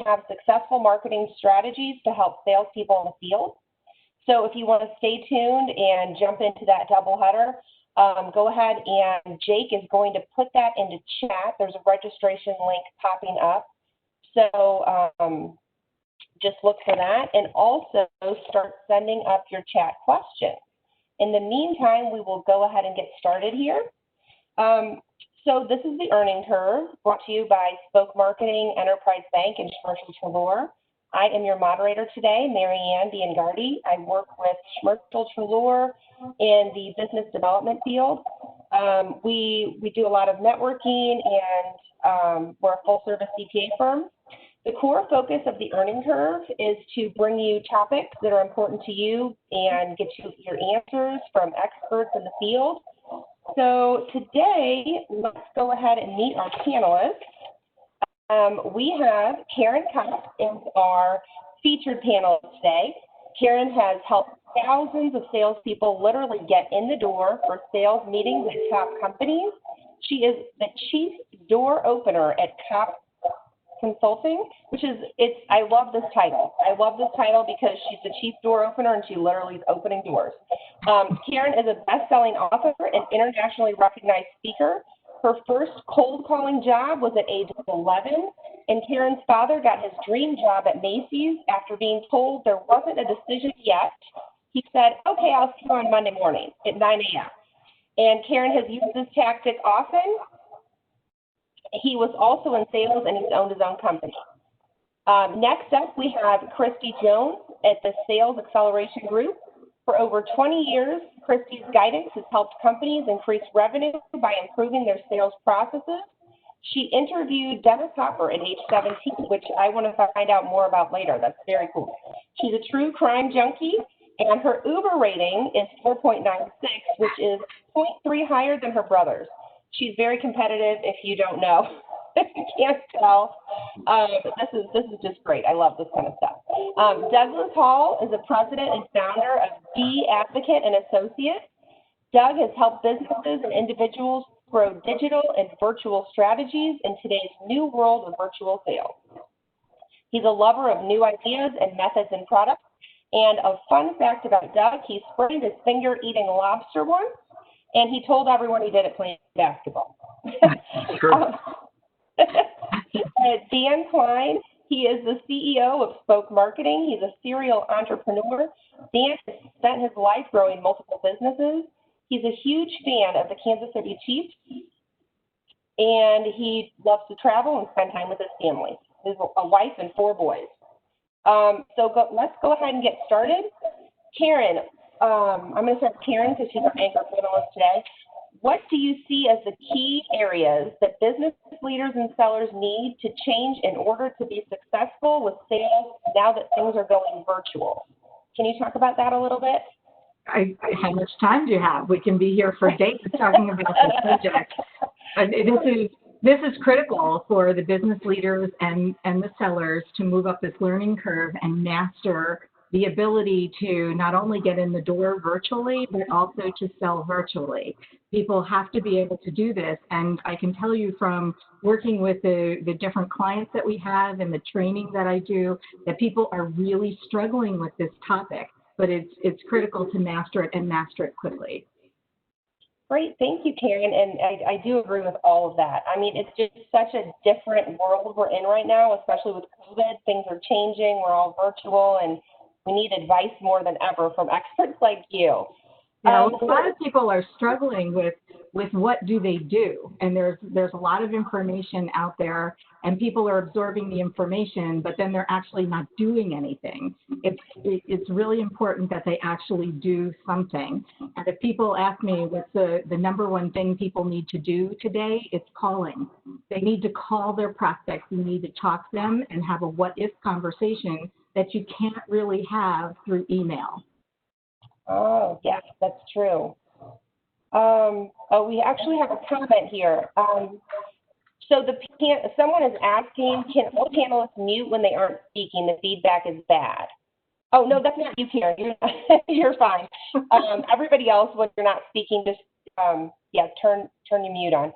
have successful marketing strategies to help salespeople in the field. So if you want to stay tuned and jump into that doubleheader, go ahead, and Jake is going to put that into chat. There's a registration link popping up. So just look for that, and also start sending up your chat questions. In the meantime, we will go ahead and get started here. So this is the earning curve brought to you by Spoke Marketing, Enterprise Bank, and Schmerzel Treloar. I am your moderator today, Mary Ann Biangardi. I work with Schmerzel Treloar in the business development field. We do a lot of networking, and we're a full-service CPA firm. The core focus of the earning curve is to bring you topics that are important to you and get you your answers from experts in the field. So today, let's go ahead and meet our panelists. We have Karen Kopp is our featured panelist today. Karen has helped thousands of salespeople literally get in the door for sales meetings at top companies. She is the chief door opener at Kopp Consulting, which is, I love this title. I love this title because she's the chief door opener and she literally is opening doors. Karen is a best-selling author and internationally recognized speaker. Her first cold calling job was at age 11, and Karen's father got his dream job at Macy's after being told there wasn't a decision yet. He said, okay, I'll see you on Monday morning at 9 a.m. And Karen has used this tactic often. He was also in sales, and he's owned his own company. Next up, we have Christy Jones at the Sales Acceleration Group. For over 20 years, Christy's guidance has helped companies increase revenue by improving their sales processes. She interviewed Dennis Hopper at age 17, which I want to find out more about later. That's very cool. She's a true crime junkie, and her Uber rating is 4.96, which is 0.3 higher than her brother's. She's very competitive, if you don't know. If you can't tell, this is just great. I love this kind of stuff. Douglas Hall is the president and founder of D Advocate and Associates. Doug has helped businesses and individuals grow digital and virtual strategies in today's new world of virtual sales. He's a lover of new ideas and methods and products. And a fun fact about Doug, he sprained his finger eating lobster once, and he told everyone he did it playing basketball. Sure. Dan Klein, he is the CEO of Spoke Marketing. He's a serial entrepreneur. Dan has spent his life growing multiple businesses. He's a huge fan of the Kansas City Chiefs, and he loves to travel and spend time with his family. He has a wife and 4 boys. Let's go ahead and get started. Karen, I'm going to start with Karen because she's our anchor panelist today. What do you see as the key areas that business leaders and sellers need to change in order to be successful with sales now that things are going virtual? Can you talk about that a little bit? How much time do you have? We can be here for days talking about this subject. This is critical for the business leaders and the sellers to move up this learning curve and master the ability to not only get in the door virtually, but also to sell virtually. People have to be able to do this. And I can tell you from working with the different clients that we have and the training that I do, that people are really struggling with this topic, but it's critical to master it and master it quickly. Great, thank you, Karen, and I do agree with all of that. I mean, it's just such a different world we're in right now, especially with COVID. Things are changing, we're all virtual, and we need advice more than ever from experts like you. A lot of people are struggling with what do they do, and there's a lot of information out there, and people are absorbing the information, but then they're actually not doing anything. It's really important that they actually do something. And if people ask me what's the number one thing people need to do today, it's calling. They need to call their prospects. You need to talk to them and have a what-if conversation that you can't really have through email. Oh, yes, that's true. We actually have a comment here. So someone is asking, can all panelists mute when they aren't speaking? The feedback is bad. Oh, no, that's not you, Karen. You're fine. Everybody else, when you're not speaking, just, turn your mute on.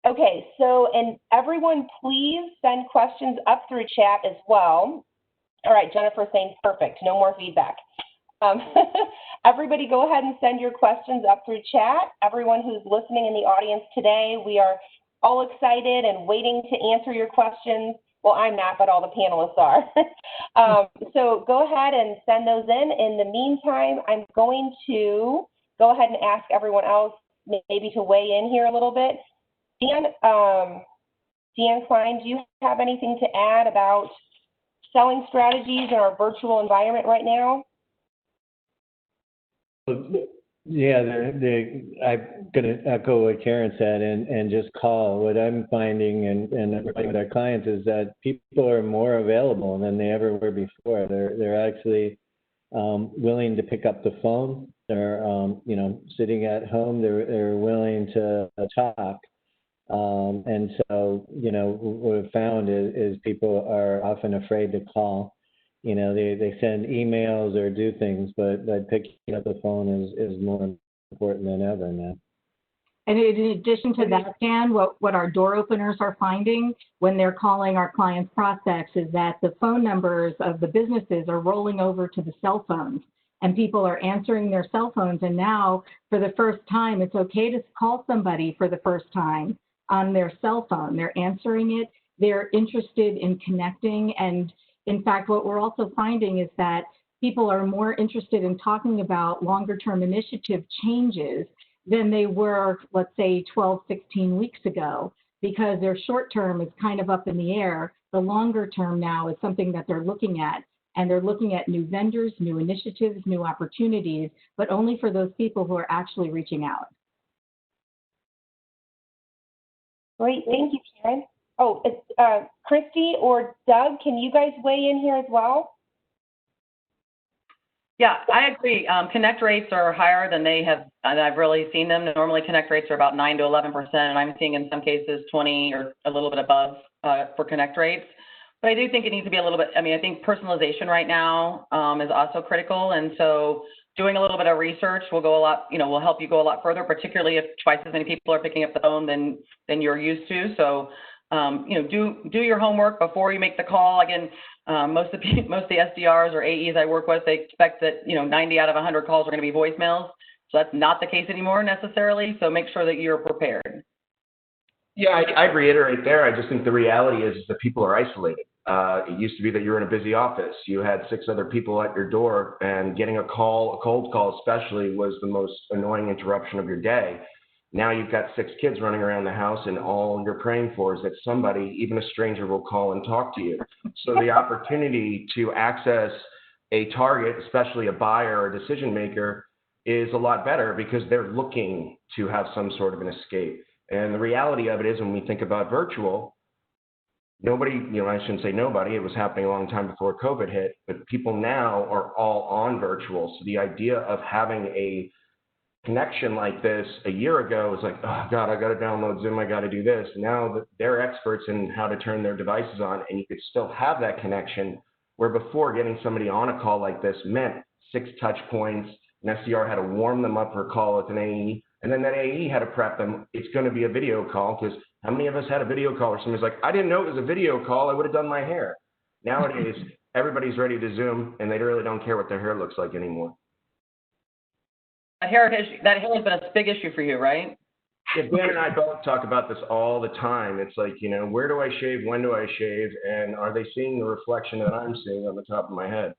Okay, so, and everyone please send questions up through chat as well. All right, Jennifer saying perfect, no more feedback. Um, everybody go ahead and send your questions up through chat. Everyone who's listening in the audience today, we are all excited and waiting to answer your questions. Well, I'm not, but all the panelists are. So go ahead and send those in. In the meantime, I'm going to go ahead and ask everyone else maybe to weigh in here a little bit. Dan Klein, do you have anything to add about selling strategies in our virtual environment right now? Yeah, I'm going to echo what Karen said and just call. What I'm finding and with our clients is that people are more available than they ever were before. They're actually willing to pick up the phone. They're sitting at home. They're willing to talk. And so what we've found is people are often afraid to call. They send emails or do things, but picking up the phone is more important than ever now. And in addition to that, Dan, what our door openers are finding when they're calling our clients' prospects is that the phone numbers of the businesses are rolling over to the cell phones, and people are answering their cell phones. And now, for the first time, it's okay to call somebody for the first time on their cell phone. They're answering it. They're interested in connecting. And in fact, what we're also finding is that people are more interested in talking about longer term initiative changes than they were, let's say, 12, 16 weeks ago, because their short term is kind of up in the air. The longer term now is something that they're looking at, and they're looking at new vendors, new initiatives, new opportunities, but only for those people who are actually reaching out. Great, thank you, Karen. Oh, it's Christy or Doug, can you guys weigh in here as well? Yeah, I agree. Connect rates are higher than they have, and I've really seen them. Normally, connect rates are about 9 to 11%, and I'm seeing in some cases 20 or a little bit above for connect rates. But I do think it needs to be a little bit, I think personalization right now is also critical. And so doing a little bit of research will go a lot, will help you go a lot further, particularly if twice as many people are picking up the phone than you're used to. So, do your homework before you make the call. Again, most of the SDRs or AEs I work with, they expect that, 90 out of 100 calls are going to be voicemails. So that's not the case anymore necessarily. So make sure that you're prepared. Yeah, I'd reiterate there. I just think the reality is that people are isolated. It used to be that you were in a busy office. You had 6 other people at your door, and getting a cold call especially, was the most annoying interruption of your day. Now you've got 6 kids running around the house, and all you're praying for is that somebody, even a stranger, will call and talk to you. So the opportunity to access a target, especially a buyer or a decision maker, is a lot better because they're looking to have some sort of an escape. And the reality of it is, when we think about virtual, nobody, I shouldn't say nobody, it was happening a long time before COVID hit, but people now are all on virtual. So the idea of having a connection like this a year ago was like, oh God, I got to download Zoom, I got to do this. Now that they're experts in how to turn their devices on, and you could still have that connection, where before getting somebody on a call like this meant 6 touch points. An SDR had to warm them up for a call with an AE, and then that AE had to prep them. It's going to be a video call, because how many of us had a video call where somebody's like, I didn't know it was a video call, I would have done my hair. Nowadays, everybody's ready to Zoom, and they really don't care what their hair looks like anymore. That hair has been a big issue for you, right? Yeah, Dan and I both talk about this all the time. It's like, where do I shave? When do I shave? And are they seeing the reflection that I'm seeing on the top of my head?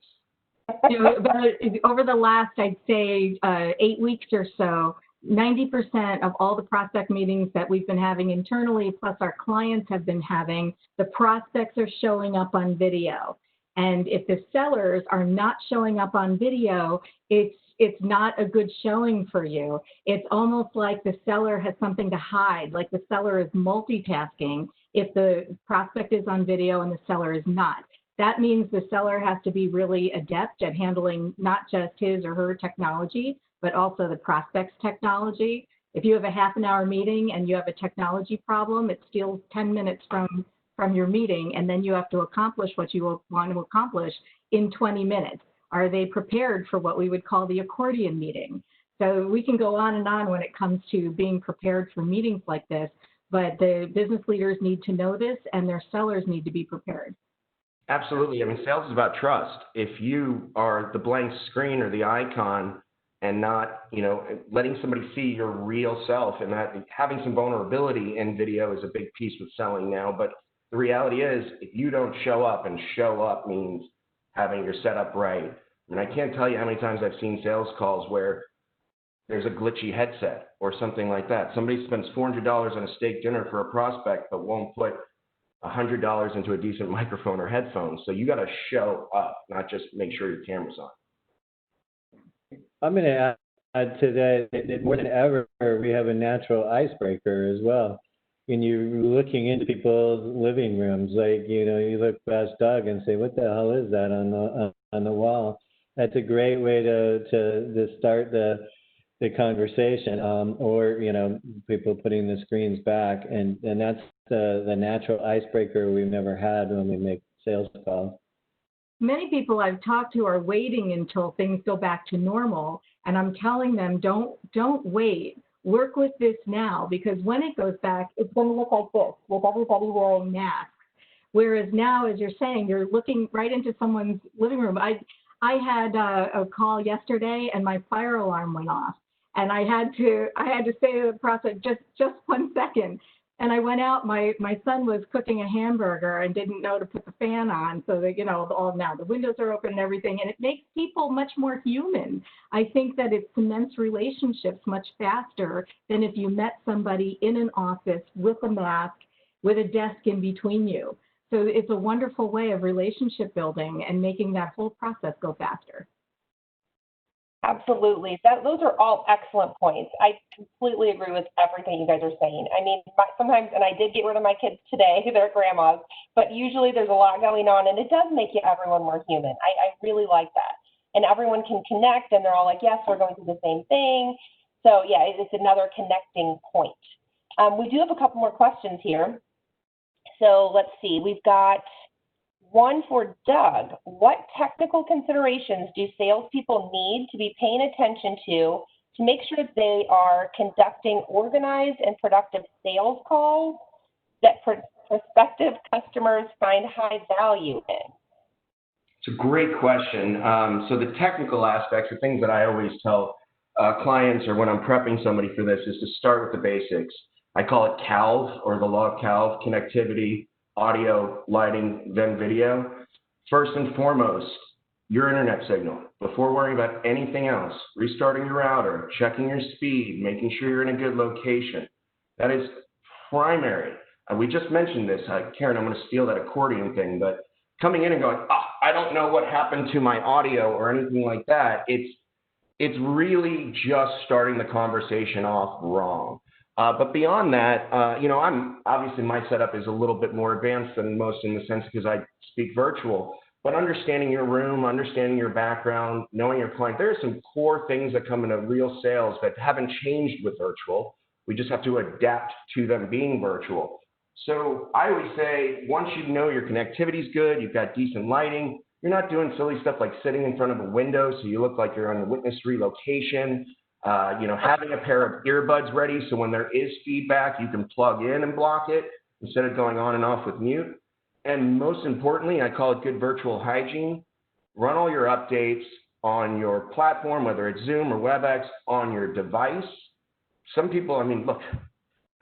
Over the last, I'd say, 8 weeks or so, 90% of all the prospect meetings that we've been having internally, plus our clients have been having, the prospects are showing up on video. And if the sellers are not showing up on video, it's not a good showing for you. It's almost like the seller has something to hide, like the seller is multitasking if the prospect is on video and the seller is not. That means the seller has to be really adept at handling not just his or her technology, but also the prospect's technology. If you have a half-an-hour meeting and you have a technology problem, it steals 10 minutes from your meeting, and then you have to accomplish what you want to accomplish in 20 minutes. Are they prepared for what we would call the accordion meeting? So we can go on and on when it comes to being prepared for meetings like this, but the business leaders need to know this, and their sellers need to be prepared. Absolutely. I mean, sales is about trust. If you are the blank screen or the icon and not, letting somebody see your real self, and that having some vulnerability in video is a big piece with selling now. But the reality is, if you don't show up, and show up means having your setup right. I mean, I can't tell you how many times I've seen sales calls where there's a glitchy headset or something like that. Somebody spends $400 on a steak dinner for a prospect, but won't put $100 into a decent microphone or headphones. So you got to show up, not just make sure your camera's on. I'm going to add to that more than ever, we have a natural icebreaker as well. When you're looking into people's living rooms, like, you look past Doug and say, what the hell is that on the wall? That's a great way to start the conversation, or, people putting the screens back. And that's the natural icebreaker we've never had when we make sales calls. Many people I've talked to are waiting until things go back to normal, and I'm telling them, don't wait. Work with this now, because when it goes back, it's going to look like this, with everybody wearing masks. Whereas now, as you're saying, you're looking right into someone's living room. I had a call yesterday, and my fire alarm went off, and I had to say to the prospect, just 1 second. And I went out, my son was cooking a hamburger and didn't know to put the fan on, so that, now the windows are open and everything, and it makes people much more human. I think that it cements relationships much faster than if you met somebody in an office with a mask, with a desk in between you. So it's a wonderful way of relationship building and making that whole process go faster. Absolutely. Those are all excellent points. I completely agree with everything you guys are saying. I mean, sometimes, and I did get rid of my kids today, they're grandmas, but usually there's a lot going on, and it does make everyone more human. I really like that. And everyone can connect, and they're all like, yes, we're going through the same thing. So, yeah, it's another connecting point. We do have a couple more questions here. So let's see. We've got one for Doug. What technical considerations do salespeople need to be paying attention to make sure that they are conducting organized and productive sales calls that prospective customers find high value in? It's a great question. So the technical aspects, the things that I always tell clients, or when I'm prepping somebody for this, is to start with the basics. I call it CALV, or the law of CALV: connectivity, audio, lighting, then video. First and foremost, your internet signal. Before worrying about anything else, restarting your router, checking your speed, making sure you're in a good location. That is primary. We just mentioned this. Karen, I'm going to steal that accordion thing, but coming in and going, I don't know what happened to my audio or anything like that, it's really just starting the conversation off wrong. But beyond that, I'm obviously, my setup is a little bit more advanced than most, in the sense because I speak virtual. But understanding your room, understanding your background, knowing your client, there are some core things that come into real sales that haven't changed with virtual. We just have to adapt to them being virtual. So I always say, once you know your connectivity is good, you've got decent lighting, you're not doing silly stuff like sitting in front of a window so you look like you're on a witness relocation. Having a pair of earbuds ready so when there is feedback, you can plug in and block it instead of going on and off with mute. And most importantly, I call it good virtual hygiene. Run all your updates on your platform, whether it's Zoom or WebEx, on your device. Some people, look,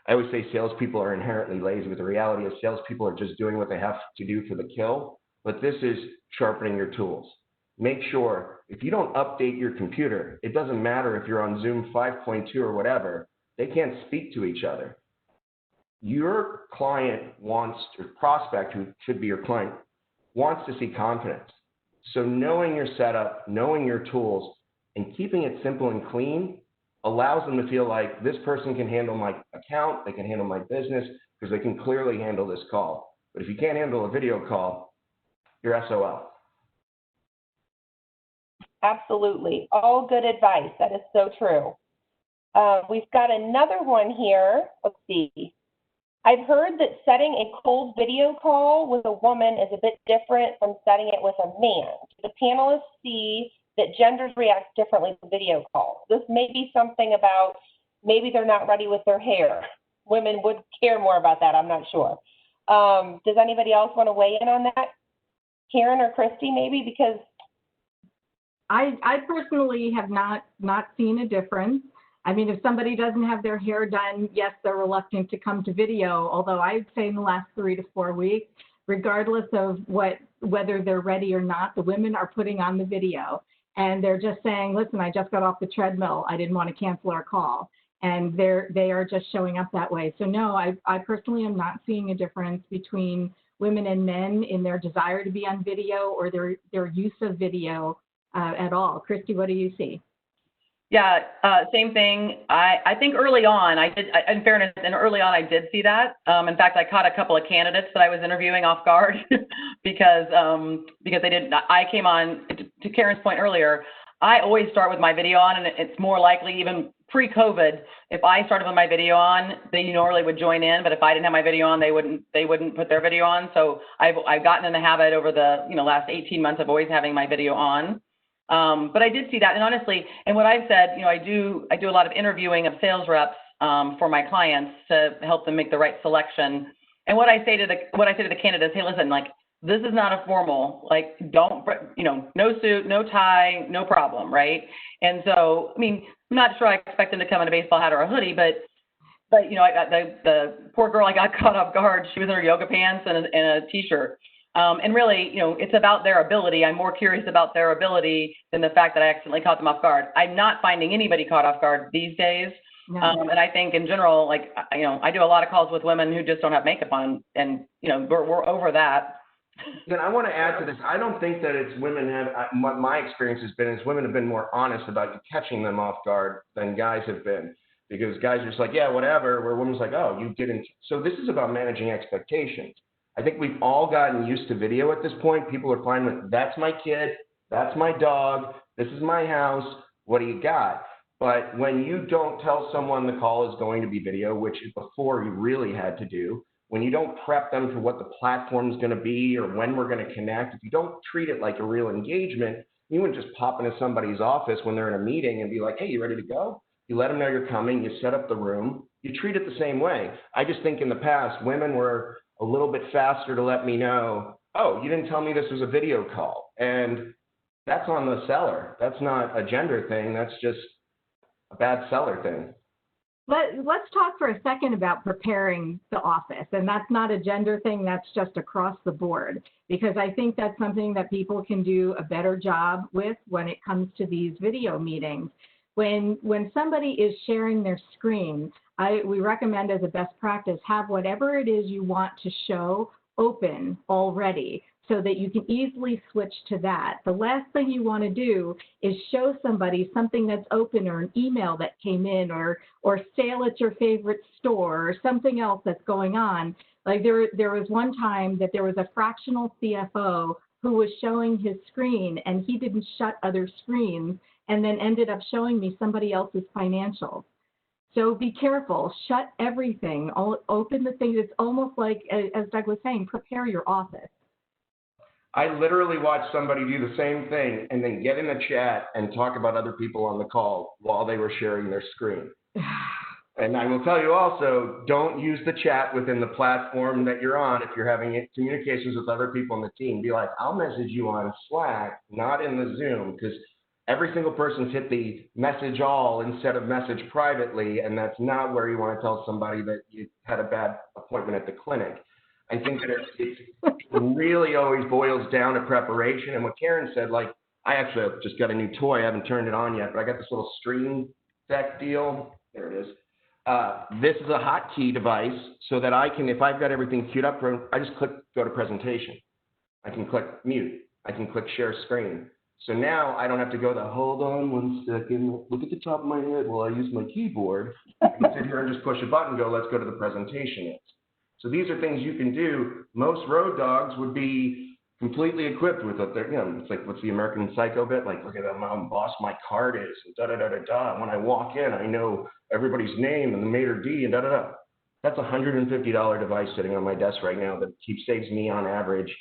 I always say salespeople are inherently lazy, but the reality is salespeople are just doing what they have to do for the kill. But this is sharpening your tools. Make sure if you don't update your computer, it doesn't matter if you're on Zoom 5.2 or whatever, they can't speak to each other. Your client wants, or prospect, who should be your client, wants to see confidence. So knowing your setup, knowing your tools, and keeping it simple and clean allows them to feel like this person can handle my account, they can handle my business, because they can clearly handle this call. But if you can't handle a video call, you're SOL. Absolutely. All good advice. That is so true. We've got another one here. Let's see. I've heard that setting a cold video call with a woman is a bit different from setting it with a man. Do the panelists see that genders react differently to video calls? This may be something about maybe they're not ready with their hair. women would care more about that. I'm not sure. Does anybody else want to weigh in on that? Karen or Christy, maybe, because I personally have not seen a difference. I mean, if somebody doesn't have their hair done, yes, they're reluctant to come to video, although I'd say in the last 3 to 4 weeks, regardless of whether they're ready or not, the women are putting on the video. And they're just saying, listen, I just got off the treadmill. I didn't want to cancel our call. And they are just showing up that way. So no, I personally am not seeing a difference between women and men in their desire to be on video or their use of video at all. Christy, what do you see? Yeah, same thing. I think early on, in fairness, early on I did see that. In fact, I caught a couple of candidates that I was interviewing off guard because they didn't. I came on, to Karen's point earlier, I always start with my video on, and it's more likely, even pre-COVID, if I started with my video on, they normally would join in. But if I didn't have my video on, they wouldn't put their video on. So I've gotten in the habit over the last 18 months of always having my video on. But I did see that, and honestly, and what I've said, I do a lot of interviewing of sales reps for my clients to help them make the right selection. And what I say to the candidates, hey, listen, like, this is not a formal, like, don't, no suit, no tie, no problem, right? And so, I mean, I'm not sure I expect them to come in a baseball hat or a hoodie, but I got the poor girl, I got caught off guard. She was in her yoga pants and a t-shirt. And really, it's about their ability. I'm more curious about their ability than the fact that I accidentally caught them off guard. I'm not finding anybody caught off guard these days. No. And I think in general, like, I do a lot of calls with women who just don't have makeup on, and, we're over that. Then I want to add to this. I don't think that it's women have, my experience has been is women have been more honest about catching them off guard than guys have been. Because guys are just like, yeah, whatever, where women's like, oh, you didn't. So this is about managing expectations. I think we've all gotten used to video at this point. People are fine with, that's my kid, that's my dog, this is my house, what do you got? But when you don't tell someone the call is going to be video, which before you really had to do, when you don't prep them for what the platform is going to be or when we're going to connect, if you don't treat it like a real engagement, you wouldn't just pop into somebody's office when they're in a meeting and be like, hey, you ready to go? You let them know you're coming, you set up the room, you treat it the same way. I just think in the past, women were a little bit faster to let me know, oh, you didn't tell me this was a video call. And that's on the seller. That's not a gender thing. That's just a bad seller thing. Let's talk for a second about preparing the office. And that's not a gender thing. That's just across the board. Because I think that's something that people can do a better job with when it comes to these video meetings. When somebody is sharing their screen, we recommend as a best practice, have whatever it is you want to show open already so that you can easily switch to that. The last thing you want to do is show somebody something that's open or an email that came in or sale at your favorite store or something else that's going on. Like there was one time that there was a fractional CFO who was showing his screen and he didn't shut other screens and then ended up showing me somebody else's financials. So be careful, shut everything, open the things. It's almost like, as Doug was saying, prepare your office. I literally watched somebody do the same thing and then get in the chat and talk about other people on the call while they were sharing their screen. And I will tell you also, don't use the chat within the platform that you're on if you're having communications with other people on the team. Be like, I'll message you on Slack, not in the Zoom, because every single person's hit the message all instead of message privately, and that's not where you want to tell somebody that you had a bad appointment at the clinic. I think that it really always boils down to preparation. And what Karen said, like, I actually just got a new toy. I haven't turned it on yet, but I got this little stream deck deal. There it is. This is a hotkey device so that I can, if I've got everything queued up, I just click go to presentation. I can click mute. I can click share screen. So now I don't have to go the hold on 1 second, look at the top of my head while I use my keyboard. I can sit here and just push a button and go, let's go to the presentation. So these are things you can do. Most road dogs would be completely equipped with it. It's like, what's the American Psycho bit? Like, look at how boss my card is, and da-da-da-da-da. When I walk in, I know everybody's name and the maitre d' and da-da-da. That's a $150 device sitting on my desk right now that saves me on average,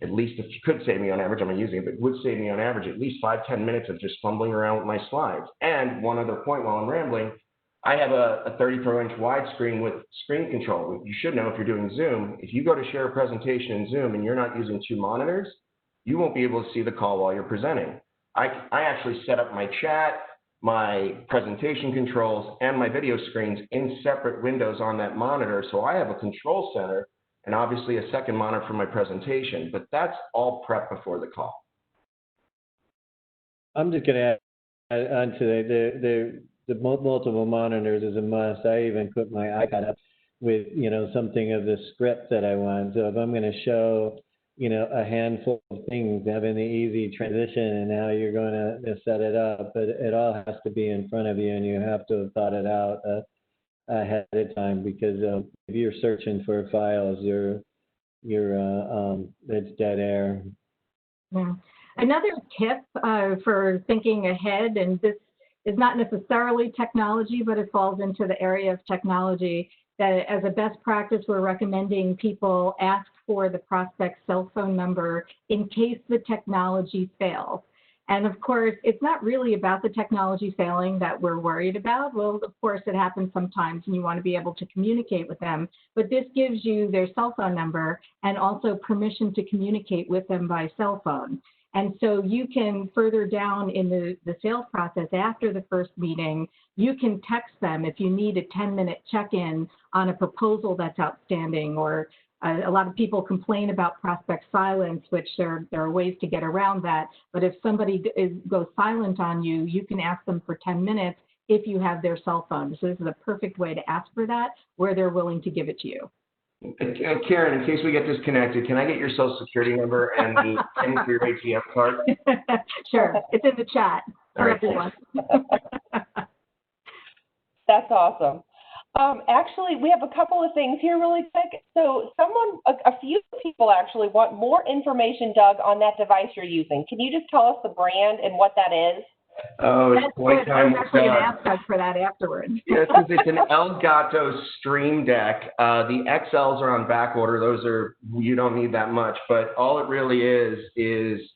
at least, if you could save me on average, I'm not using it, but it would save me on average at least 5-10 minutes of just fumbling around with my slides. And one other point while I'm rambling, I have a 34-inch widescreen with screen control. You should know if you're doing Zoom, if you go to share a presentation in Zoom and you're not using two monitors, you won't be able to see the call while you're presenting. I actually set up my chat, my presentation controls, and my video screens in separate windows on that monitor. So I have a control center and obviously a second monitor for my presentation, but that's all prep before the call. I'm just going to add on to the multiple monitors is a must. I even put my iPad up with, something of the script that I want. So if I'm going to show, a handful of things, having the easy transition and how you're going to set it up, but it all has to be in front of you, and you have to have thought it out ahead of time, because if you're searching for files, it's dead air. Yeah. Another tip for thinking ahead, and this is not necessarily technology, but it falls into the area of technology, that as a best practice, we're recommending people ask for the prospect's cell phone number in case the technology fails. And of course, it's not really about the technology failing that we're worried about. Well, of course, it happens sometimes and you want to be able to communicate with them, but this gives you their cell phone number and also permission to communicate with them by cell phone. And so you can further down in the sales process after the first meeting, you can text them if you need a 10-minute check-in on a proposal that's outstanding, or a lot of people complain about prospect silence, which there are ways to get around that. But if somebody goes silent on you, you can ask them for 10 minutes if you have their cell phone. So this is a perfect way to ask for that, where they're willing to give it to you. Karen, in case we get disconnected, can I get your social security number and the PIN for your ATM card? Sure, it's in the chat for everyone. That's awesome. Actually, we have a couple of things here really quick. So a few people actually want more information, Doug, on that device you're using. Can you just tell us the brand and what that is? Oh, it's point time. I'm actually going to ask Doug for that afterwards. Yes, it's an Elgato Stream Deck. The XLs are on back order. Those are, you don't need that much, but all it really is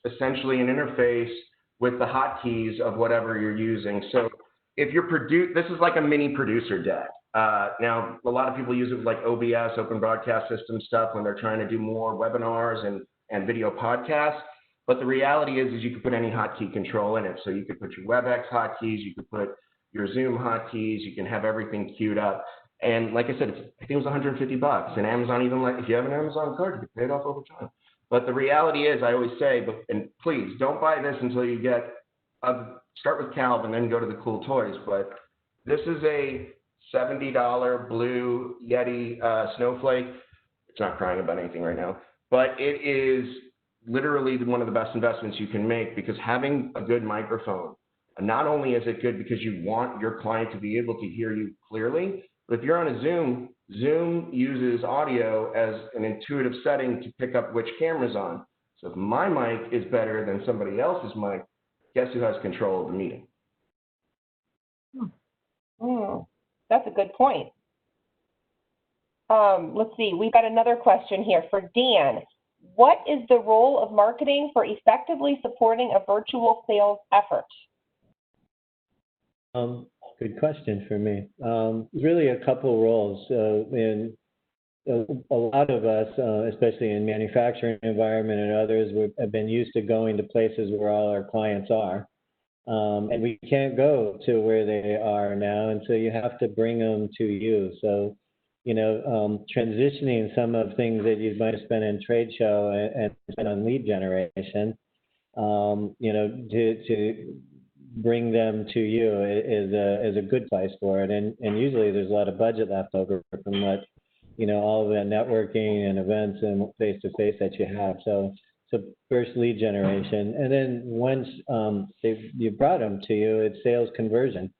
essentially an interface with the hotkeys of whatever you're using. So if you're this is like a mini producer deck. Now, a lot of people use it with like OBS, Open Broadcast System stuff, when they're trying to do more webinars and video podcasts. But the reality is you can put any hotkey control in it. So you could put your WebEx hotkeys, you could put your Zoom hotkeys, you can have everything queued up. And like I said, I think it was $150. And Amazon even if you have an Amazon card, you can pay it off over time. But the reality is, I always say, and please don't buy this until you start with Calv and then go to the cool toys. But this is a $70 Blue Yeti Snowflake. It's not crying about anything right now, but it is literally one of the best investments you can make, because having a good microphone, not only is it good because you want your client to be able to hear you clearly, but if you're on a Zoom uses audio as an intuitive setting to pick up which camera's on. So if my mic is better than somebody else's mic, guess who has control of the meeting? That's a good point. Let's see, we've got another question here for Dan. What is the role of marketing for effectively supporting a virtual sales effort? Good question for me. Really a couple roles. And a lot of us, especially in manufacturing environment and others, have been used to going to places where all our clients are. And we can't go to where they are now, and so you have to bring them to you. So, transitioning some of things that you might have spent in trade show and spent on lead generation, to bring them to you is a good place for it. And usually there's a lot of budget left over from what, all of that networking and events and face-to-face that you have. So first lead generation, and then once you brought them to you, it's sales conversion.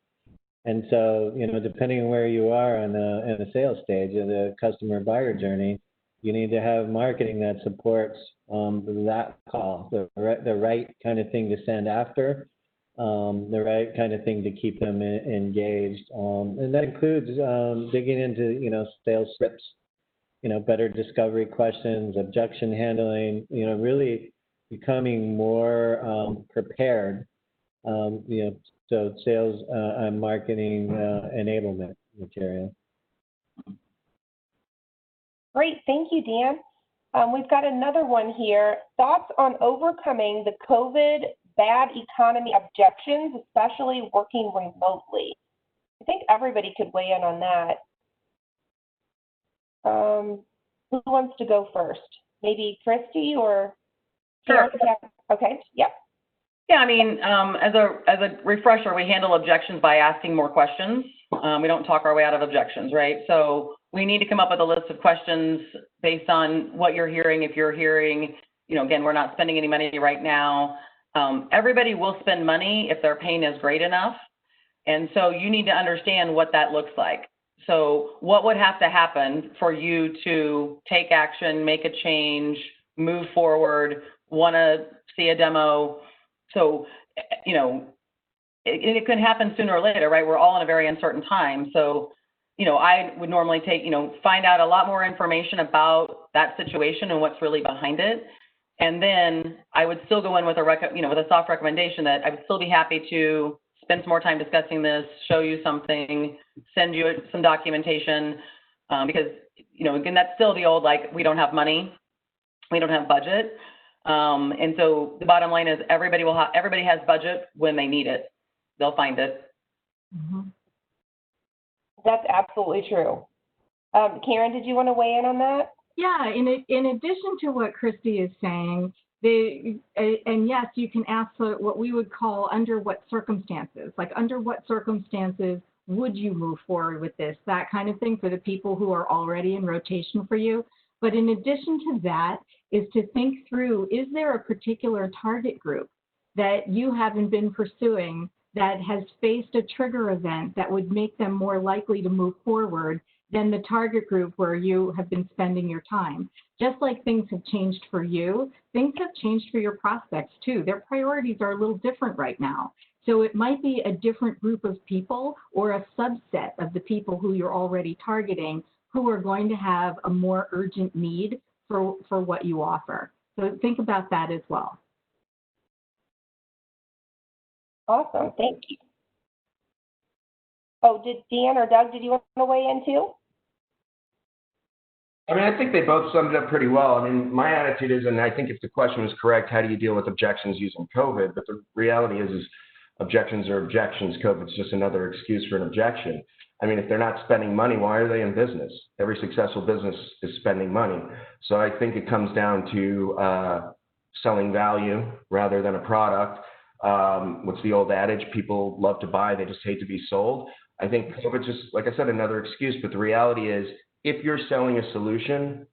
And so, depending on where you are in the sales stage of the customer buyer journey, you need to have marketing that supports that call, the right kind of thing to send after, the right kind of thing to keep them engaged. And that includes digging into, sales scripts, better discovery questions, objection handling, really becoming more prepared So sales and marketing enablement material. Great, thank you, Dan. We've got another one here. Thoughts on overcoming the COVID bad economy objections, especially working remotely? I think everybody could weigh in on that. Who wants to go first? Maybe Christy or? Sure. Okay, yeah. Yeah, I mean, as a refresher, we handle objections by asking more questions. We don't talk our way out of objections, right? So we need to come up with a list of questions based on what you're hearing. If you're hearing, again, we're not spending any money right now. Everybody will spend money if their pain is great enough. And so you need to understand what that looks like. So what would have to happen for you to take action, make a change, move forward, want to see a demo? So, it can happen sooner or later, right? We're all in a very uncertain time. So, I would normally find out a lot more information about that situation and what's really behind it. And then I would still go in with with a soft recommendation that I would still be happy to spend some more time discussing this, show you something, send you some documentation, because, again, that's still the old, we don't have money, we don't have budget. And so the bottom line is everybody has budget when they need it. They'll find it. Mm-hmm. That's absolutely true. Karen, did you want to weigh in on that? Yeah, in addition to what Christy is saying, and yes, you can ask what we would call under what circumstances, under what circumstances would you move forward with this, that kind of thing for the people who are already in rotation for you. But in addition to that is to think through, is there a particular target group that you haven't been pursuing that has faced a trigger event that would make them more likely to move forward than the target group where you have been spending your time? Just like things have changed for you, things have changed for your prospects too. Their priorities are a little different right now. So it might be a different group of people or a subset of the people who you're already targeting who are going to have a more urgent need for what you offer. So think about that as well. Awesome, thank you. Oh, did Dan or Doug, did you want to weigh in too? I mean, I think they both summed it up pretty well. I mean, my attitude is, and I think if the question was correct, how do you deal with objections using COVID? But the reality is objections are objections. COVID's just another excuse for an objection. I mean, if they're not spending money, why are they in business? Every successful business is spending money. So I think it comes down to selling value rather than a product. What's the old adage? People love to buy, they just hate to be sold. I think COVID's just, like I said, another excuse. But the reality is, if you're selling a solution,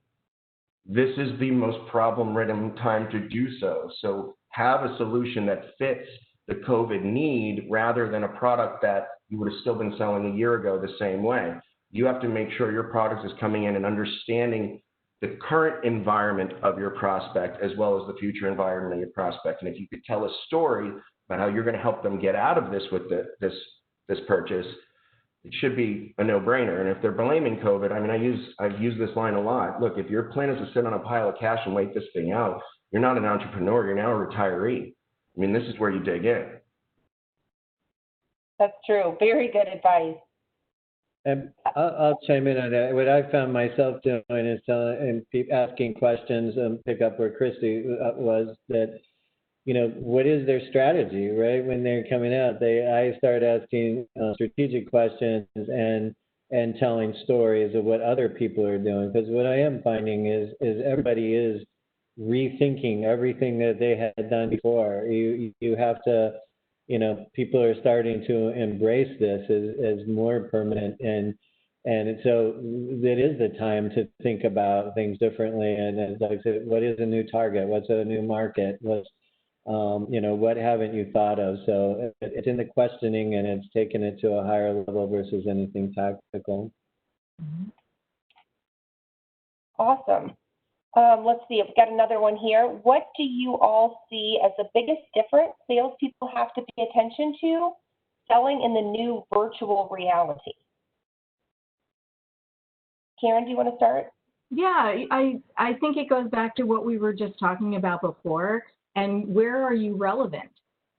this is the most problem-ridden time to do so. So have a solution that fits the COVID need rather than a product that you would have still been selling a year ago the same way. You have to make sure your product is coming in and understanding the current environment of your prospect as well as the future environment of your prospect. And if you could tell a story about how you're going to help them get out of this with this purchase, it should be a no-brainer. And if they're blaming COVID, I mean, I've used this line a lot. Look, if your plan is to sit on a pile of cash and wait this thing out, you're not an entrepreneur, you're now a retiree. I mean, this is where you dig in. That's true. Very good advice. And I'll chime in on that. What I found myself doing is asking questions, pick up where Christy was, that, what is their strategy, right? When they're coming out, I start asking strategic questions and telling stories of what other people are doing. Because what I am finding is everybody is rethinking everything that they had done before. You have to, people are starting to embrace this as more permanent, and so it is the time to think about things differently. And as I said, what is a new target? What's a new market? What's what haven't you thought of? So it's in the questioning, and it's taking it to a higher level versus anything tactical. Awesome. Let's see, I've got another one here. What do you all see as the biggest difference salespeople have to pay attention to selling in the new virtual reality? Karen, do you want to start? Yeah, I think it goes back to what we were just talking about before. And where are you relevant?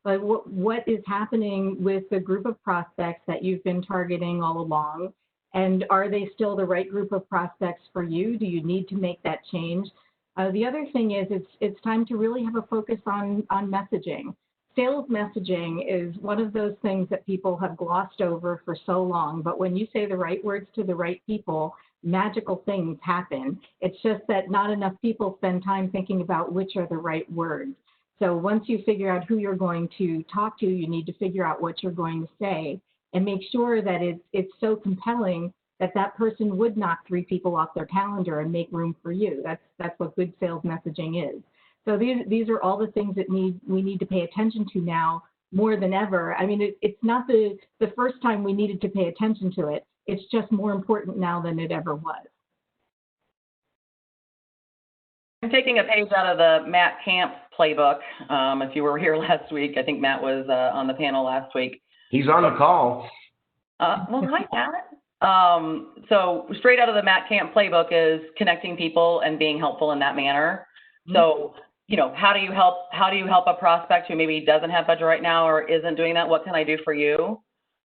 But what is happening with the group of prospects that you've been targeting all along? And are they still the right group of prospects for you? Do you need to make that change? The other thing is it's time to really have a focus on messaging. Sales messaging is one of those things that people have glossed over for so long, but when you say the right words to the right people, magical things happen. It's just that not enough people spend time thinking about which are the right words. So once you figure out who you're going to talk to, you need to figure out what you're going to say and make sure that it's so compelling that that person would knock 3 people off their calendar and make room for you. That's what good sales messaging is. So these are all the things that we need to pay attention to now more than ever. I mean, it's not the first time we needed to pay attention to it. It's just more important now than it ever was. I'm taking a page out of the Matt Camp playbook. If you were here last week, I think Matt was on the panel last week. He's on the call. Well, hi, Matt. So straight out of the Matt Camp playbook is connecting people and being helpful in that manner. So, you know, how do you help a prospect who maybe doesn't have budget right now or isn't doing that? What can I do for you?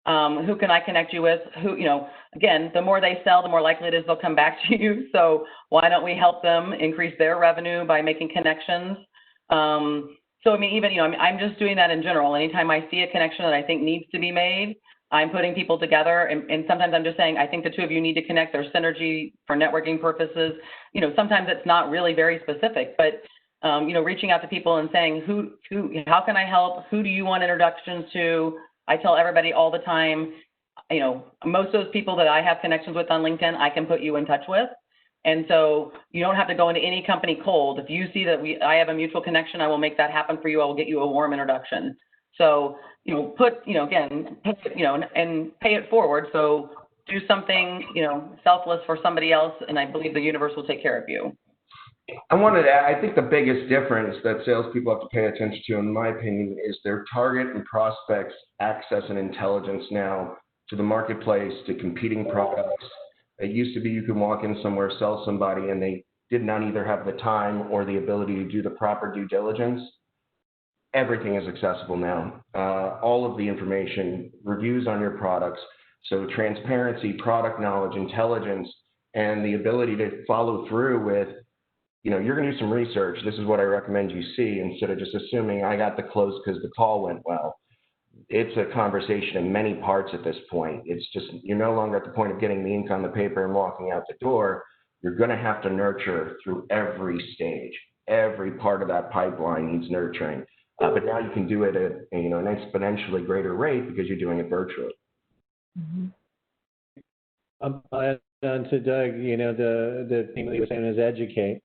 Who can I connect you with? Who, you know, again, the more they sell, the more likely it is they'll come back to you. So why don't we help them increase their revenue by making connections? So, I mean, even, you know, I'm just doing that in general. Anytime I see a connection that I think needs to be made, I'm putting people together. And sometimes I'm just saying, I think the 2 of you need to connect. There's synergy for networking purposes. You know, sometimes it's not really very specific, but, you know, reaching out to people and saying, how can I help? Who do you want introductions to? I tell everybody all the time, you know, most of those people that I have connections with on LinkedIn, I can put you in touch with. And so you don't have to go into any company cold. If you see that I have a mutual connection, I will make that happen for you. I will get you a warm introduction. So, you know, again, you know, and pay it forward. So do something, you know, selfless for somebody else, and I believe the universe will take care of you. I think the biggest difference that salespeople have to pay attention to, in my opinion, is their target and prospects access and intelligence now to the marketplace, to competing products. It used to be you could walk in somewhere, sell somebody, and they did not either have the time or the ability to do the proper due diligence. Everything is accessible now. All of the information, reviews on your products, so transparency, product knowledge, intelligence, and the ability to follow through with, you know, you're going to do some research. This is what I recommend you see, instead of just assuming I got the close because the call went well. It's a conversation in many parts at this point. It's just, you're no longer at the point of getting the ink on the paper and walking out the door. You're going to have to nurture through every stage. Every part of that pipeline needs nurturing. But now you can do it at, you know, an exponentially greater rate because you're doing it virtually. Mm-hmm. On to Doug, you know, the thing that he was saying is educate.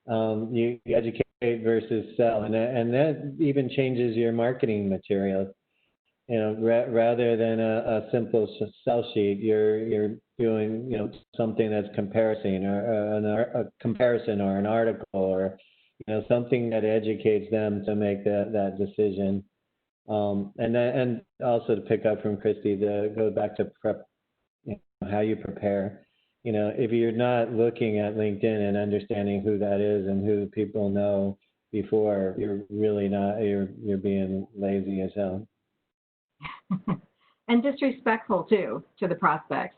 You educate versus sell, and that even changes your marketing material. You know, rather than a simple sell sheet, you're doing, you know, something that's comparison or a comparison or an article or, you know, something that educates them to make that decision. And also to pick up from Christy, to go back to prep, you know, how you prepare. You know, if you're not looking at LinkedIn and understanding who that is and who people know before, you're really not, you're being lazy as hell. And disrespectful too to the prospects.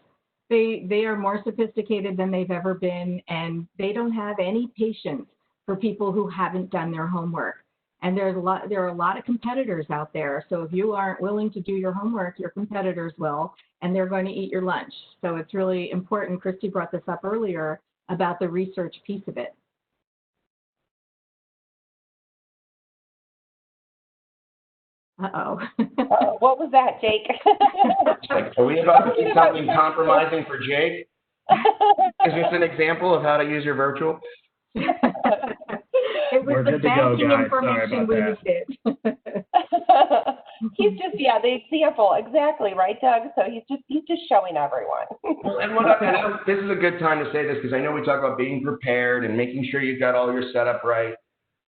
They are more sophisticated than they've ever been, and they don't have any patience for people who haven't done their homework. And there are a lot of competitors out there. So if you aren't willing to do your homework, your competitors will, and they're going to eat your lunch. So it's really important. Christy brought this up earlier about the research piece of it. Uh-oh. What was that, Jake? Are we about to do something compromising for Jake? Is this an example of how to use your virtual? It was the banking information we needed. He's just, yeah, the example, exactly, right, Doug? So he's just showing everyone. Well, and this is a good time to say this, because I know we talk about being prepared and making sure you've got all your setup right.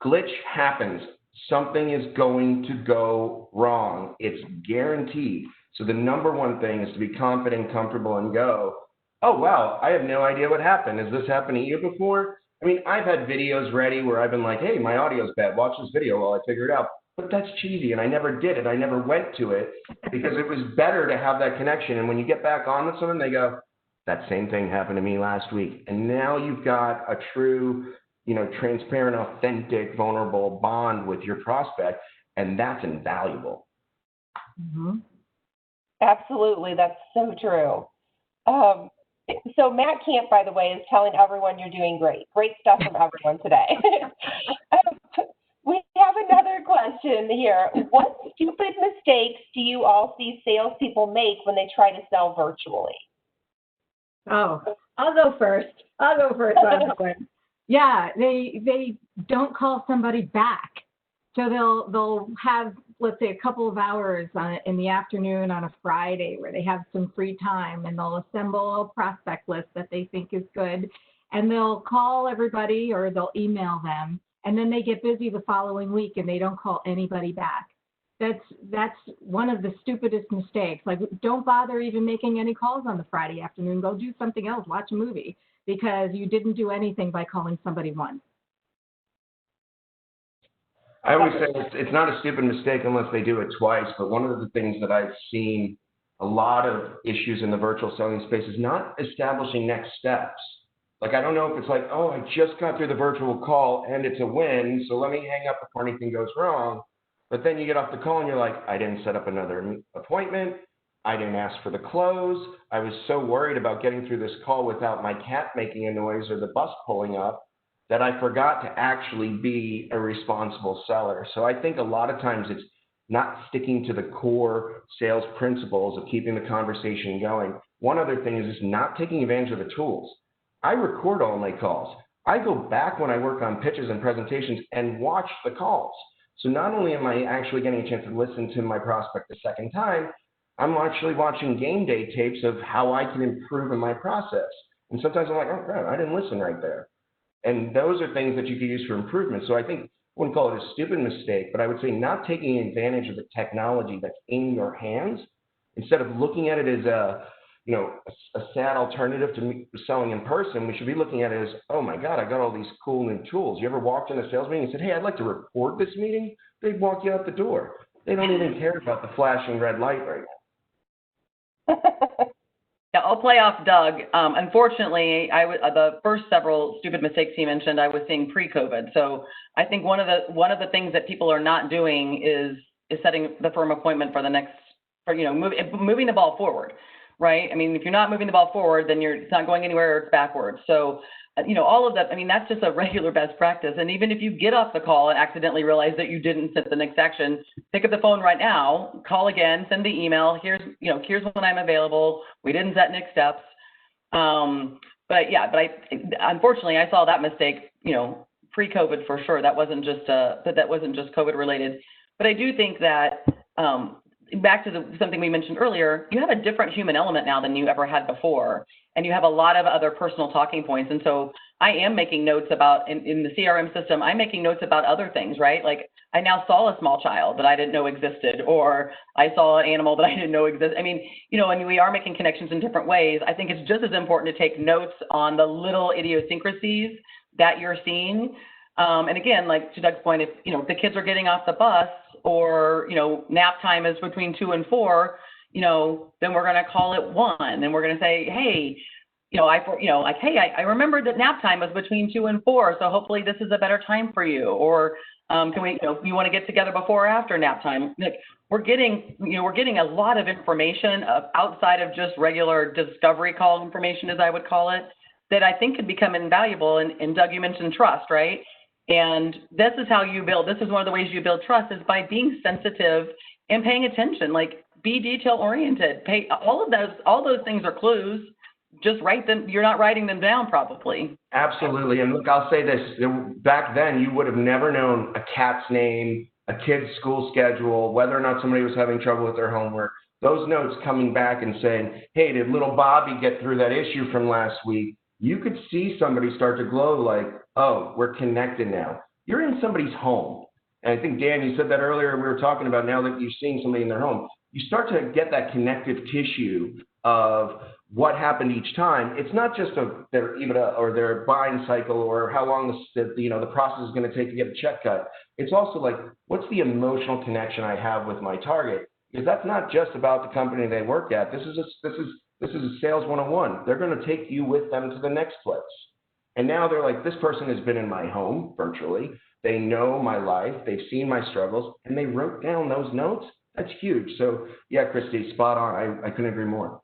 Glitch happens. Something is going to go wrong. It's guaranteed. So the number one thing is to be confident, comfortable, and go, oh, wow, I have no idea what happened. Has this happened to you before? I mean, I've had videos ready where I've been like, hey, my audio's bad. Watch this video while I figure it out. but that's cheesy, and I never did it. I never went to it because it was better to have that connection. And when you get back on with someone, they go, that same thing happened to me last week. And now you've got a true, transparent, authentic, vulnerable bond with your prospect, and that's invaluable. Mm-hmm. Absolutely, that's so true. So Matt Camp, by the way, is telling everyone you're doing great. Great stuff from everyone today. We have another question here. What stupid mistakes do you all see salespeople make when they try to sell virtually? Oh, I'll go first on that one. Yeah, they don't call somebody back. So they'll have, let's say, a couple of hours in the afternoon on a Friday where they have some free time, and they'll assemble a prospect list that they think is good, and they'll call everybody or they'll email them, and then they get busy the following week and they don't call anybody back. That's one of the stupidest mistakes. Like, don't bother even making any calls on the Friday afternoon. Go do something else, watch a movie, because you didn't do anything by calling somebody once. I always say it's not a stupid mistake unless they do it twice, but one of the things that I've seen a lot of issues in the virtual selling space is not establishing next steps. Like, I don't know if it's like, oh, I just got through the virtual call and it's a win, so let me hang up before anything goes wrong. But then you get off the call and you're like, I didn't set up another appointment. I didn't ask for the close. I was so worried about getting through this call without my cat making a noise or the bus pulling up that I forgot to actually be a responsible seller. So I think a lot of times it's not sticking to the core sales principles of keeping the conversation going. One other thing is just not taking advantage of the tools. I record all my calls. I go back when I work on pitches and presentations and watch the calls. So not only am I actually getting a chance to listen to my prospect a second time, I'm actually watching game day tapes of how I can improve in my process. And sometimes I'm like, oh, crap, I didn't listen right there. And those are things that you can use for improvement. So I think I wouldn't call it a stupid mistake, but I would say not taking advantage of the technology that's in your hands, instead of looking at it as a sad alternative to selling in person, we should be looking at it as, oh my God, I got all these cool new tools. You ever walked in a sales meeting and said, hey, I'd like to record this meeting? They'd walk you out the door. They don't even care about the flashing red light right now. Yeah, I'll play off Doug. Unfortunately, the first several stupid mistakes he mentioned, I was seeing pre-COVID. So I think one of the things that people are not doing is setting the firm appointment for the next, moving the ball forward, right? I mean, if you're not moving the ball forward, then it's not going anywhere, or it's backwards. So, all of that, I mean, that's just a regular best practice. And even if you get off the call and accidentally realize that you didn't set the next action, pick up the phone right now, call again, send the email. Here's when I'm available. We didn't set next steps. Unfortunately, I saw that mistake, pre-COVID for sure. That wasn't just COVID related. But I do think that, back to something we mentioned earlier, you have a different human element now than you ever had before, and you have a lot of other personal talking points. And so I am making notes about, in the CRM system, I'm making notes about other things, right? Like, I now saw a small child that I didn't know existed, or I saw an animal that I didn't know existed. I mean, we are making connections in different ways. I think it's just as important to take notes on the little idiosyncrasies that you're seeing. And again, like to Doug's point, if the kids are getting off the bus, or nap time is between 2 and 4, then we're going to call it 1, and we're going to say, hey, I remembered that nap time was between 2 and 4, so hopefully this is a better time for you. Or can we, you want to get together before or after nap time? Like, we're getting a lot of information outside of just regular discovery call information, as I would call it, that I think could become invaluable. And Doug, you mentioned trust, right? And this is how you build, this is one of the ways you build trust, is by being sensitive and paying attention. Like, be detail oriented. All those things are clues. Just write them. You're not writing them down probably. Absolutely. And look, I'll say this, back then you would have never known a cat's name, a kid's school schedule, whether or not somebody was having trouble with their homework. Those notes coming back and saying, hey, did little Bobby get through that issue from last week? You could see somebody start to glow like, oh, we're connected now. You're in somebody's home. And I think, Dan, you said that earlier, we were talking about now that you're seeing somebody in their home. You start to get that connective tissue of what happened each time. It's not just their EBITDA or their buying cycle or how long the process is going to take to get a check cut. It's also like, what's the emotional connection I have with my target? Because that's not just about the company they work at. This is a sales 101. They're going to take you with them to the next place. And now they're like, this person has been in my home virtually. They know my life. They've seen my struggles, and they wrote down those notes. That's huge. So yeah, Christy, spot on. I couldn't agree more.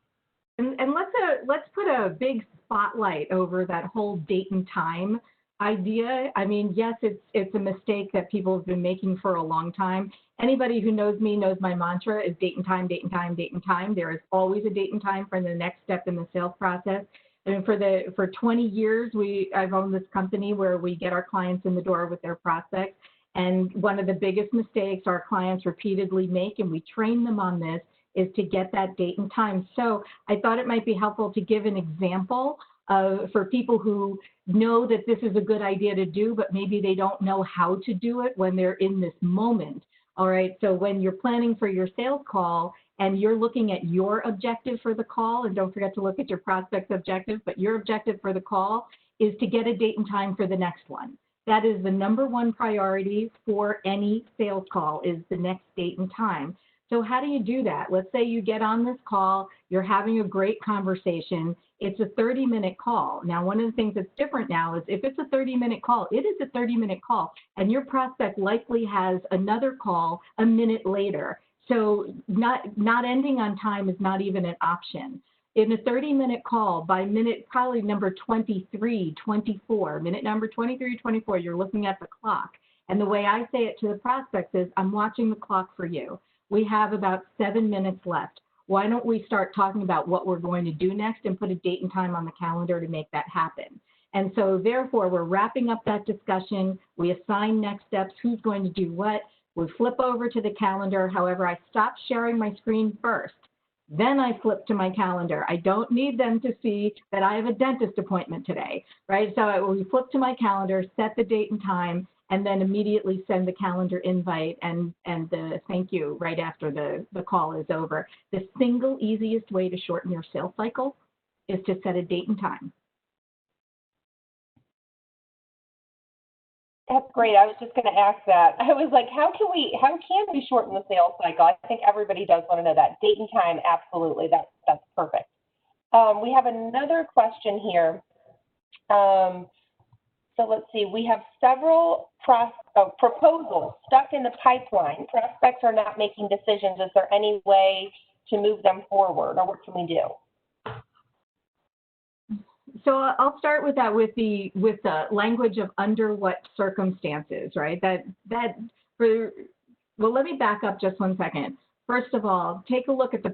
And let's put a big spotlight over that whole date and time idea. I mean, yes, it's a mistake that people have been making for a long time. Anybody who knows me knows my mantra is date and time, date and time, date and time. There is always a date and time for the next step in the sales process. And for 20 years, I've owned this company where we get our clients in the door with their prospects. And one of the biggest mistakes our clients repeatedly make, and we train them on this, is to get that date and time. So I thought it might be helpful to give an example for people who know that this is a good idea to do, but maybe they don't know how to do it when they're in this moment. All right, so when you're planning for your sales call and you're looking at your objective for the call, and don't forget to look at your prospect's objective, but your objective for the call is to get a date and time for the next one. That is the #1 priority for any sales call, is the next date and time. So how do you do that? Let's say you get on this call, you're having a great conversation. It's a 30-minute call. Now, one of the things that's different now is if it's a 30-minute call, it is a 30-minute call, and your prospect likely has another call a minute later. So not ending on time is not even an option. In a 30-minute call, by minute probably number 23, 24, minute number 23, 24, you're looking at the clock. And the way I say it to the prospects is, I'm watching the clock for you. We have about 7 minutes left. Why don't we start talking about what we're going to do next and put a date and time on the calendar to make that happen? And so therefore, we're wrapping up that discussion. We assign next steps, who's going to do what. We flip over to the calendar. However, I stop sharing my screen first. Then I flip to my calendar. I don't need them to see that I have a dentist appointment today, right? So we flip to my calendar, set the date and time, and then immediately send the calendar invite and the thank you right after the call is over. The single easiest way to shorten your sales cycle is to set a date and time. That's great. I was just going to ask that. I was like, how can we shorten the sales cycle? I think everybody does want to know that. Date and time, absolutely. That's perfect. We have another question here. So let's see. We have several proposals stuck in the pipeline. Prospects are not making decisions. Is there any way to move them forward, or what can we do? So I'll start with that with the language of under what circumstances, right? Well, let me back up just 1 second. First of all, take a look at the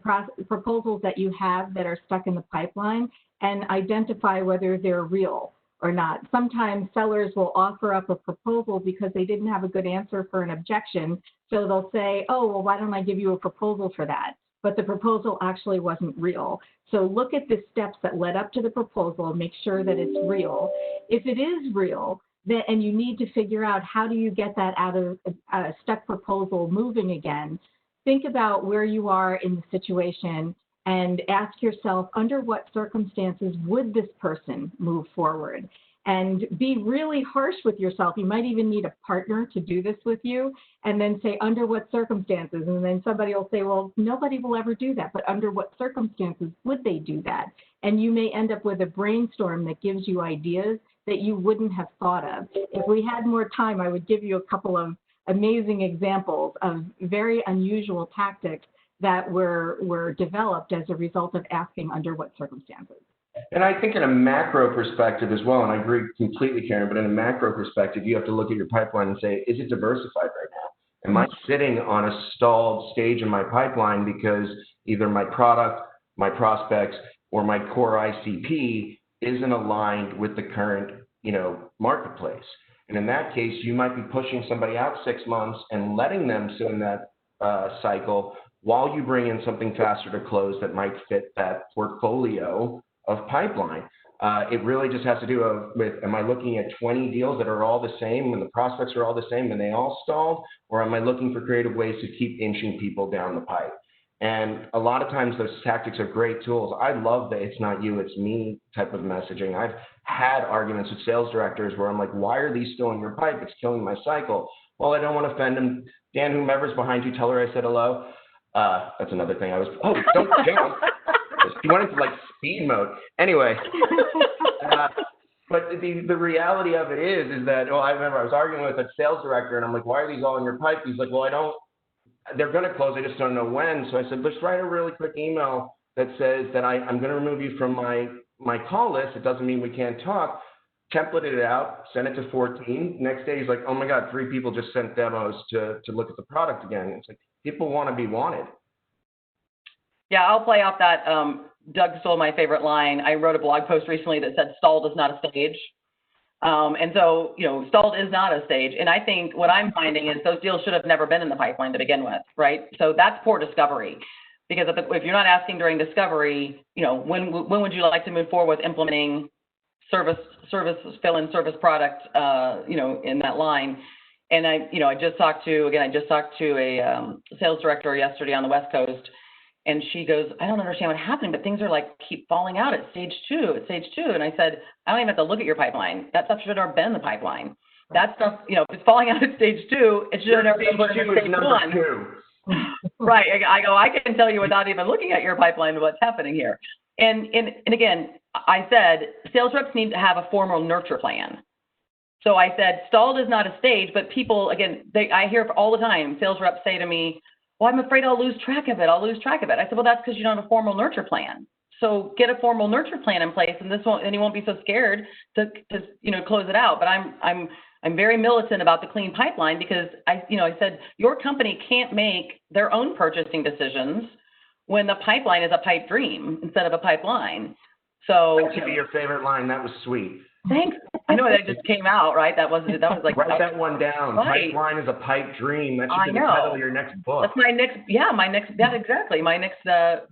proposals that you have that are stuck in the pipeline and identify whether they're real or not. Sometimes sellers will offer up a proposal because they didn't have a good answer for an objection. So they'll say, oh, well, why don't I give you a proposal for that? But the proposal actually wasn't real. So look at the steps that led up to the proposal, make sure that it's real. If it is real, then, and you need to figure out how do you get that out of a stuck proposal moving again, think about where you are in the situation and ask yourself, under what circumstances would this person move forward? And be really harsh with yourself. You might even need a partner to do this with you, and then say, under what circumstances? And then somebody will say, well, nobody will ever do that, but under what circumstances would they do that? And you may end up with a brainstorm that gives you ideas that you wouldn't have thought of. If we had more time, I would give you a couple of amazing examples of very unusual tactics that were developed as a result of asking under what circumstances. And I think in a macro perspective as well, and I agree completely, Karen, but in a macro perspective, you have to look at your pipeline and say, is it diversified right now? Am I sitting on a stalled stage in my pipeline because either my product, my prospects, or my core ICP isn't aligned with the current, marketplace? And in that case, you might be pushing somebody out 6 months and letting them sit in that cycle while you bring in something faster to close that might fit that portfolio of pipeline. It really just has to do with, am I looking at 20 deals that are all the same and the prospects are all the same and they all stalled? Or am I looking for creative ways to keep inching people down the pipe? And a lot of times those tactics are great tools. I love the "it's not you, it's me" type of messaging. I've had arguments with sales directors where I'm like, why are these still in your pipe? It's killing my cycle. Well, I don't want to offend them. Dan, whomever's behind you, tell her I said hello. That's another thing don't jump. You went into like speed mode. Anyway, but the reality of it is that, I remember I was arguing with a sales director and I'm like, why are these all in your pipe? He's like, well, they're going to close. I just don't know when. So I said, let's write a really quick email that says that I'm going to remove you from my call list. It doesn't mean we can't talk. Templated it out, sent it to 14. Next day, he's like, oh my God, 3 people just sent demos to look at the product again. It's like, people want to be wanted. Yeah, I'll play off that. Doug stole my favorite line. I wrote a blog post recently that said stalled is not a stage. And so, stalled is not a stage. And I think what I'm finding is those deals should have never been in the pipeline to begin with, right? So that's poor discovery. Because if you're not asking during discovery, when would you like to move forward with implementing service fill-in service product, in that line? And I just talked to a sales director yesterday on the West Coast, and she goes, I don't understand what's happening, but things are keep falling out at stage 2. And I said, I don't even have to look at your pipeline. That stuff should have never been in the pipeline. That stuff, if it's falling out at stage 2, it should have never been put in stage 1. 2. Right. I can tell you without even looking at your pipeline what's happening here. And again, I said sales reps need to have a formal nurture plan. So I said stalled is not a stage, but people, again, I hear all the time, sales reps say to me, well, I'm afraid I'll lose track of it. I said, well, that's because you don't have a formal nurture plan. So get a formal nurture plan in place, and you won't be so scared to close it out. But I'm very militant about the clean pipeline because I said your company can't make their own purchasing decisions when the pipeline is a pipe dream instead of a pipeline. So that should be your favorite line. That was sweet. Thanks. I know that just came out, right? That was like write that one down. Right. Pipeline is a pipe dream. That should be the title of your next book. That's my next exactly. My next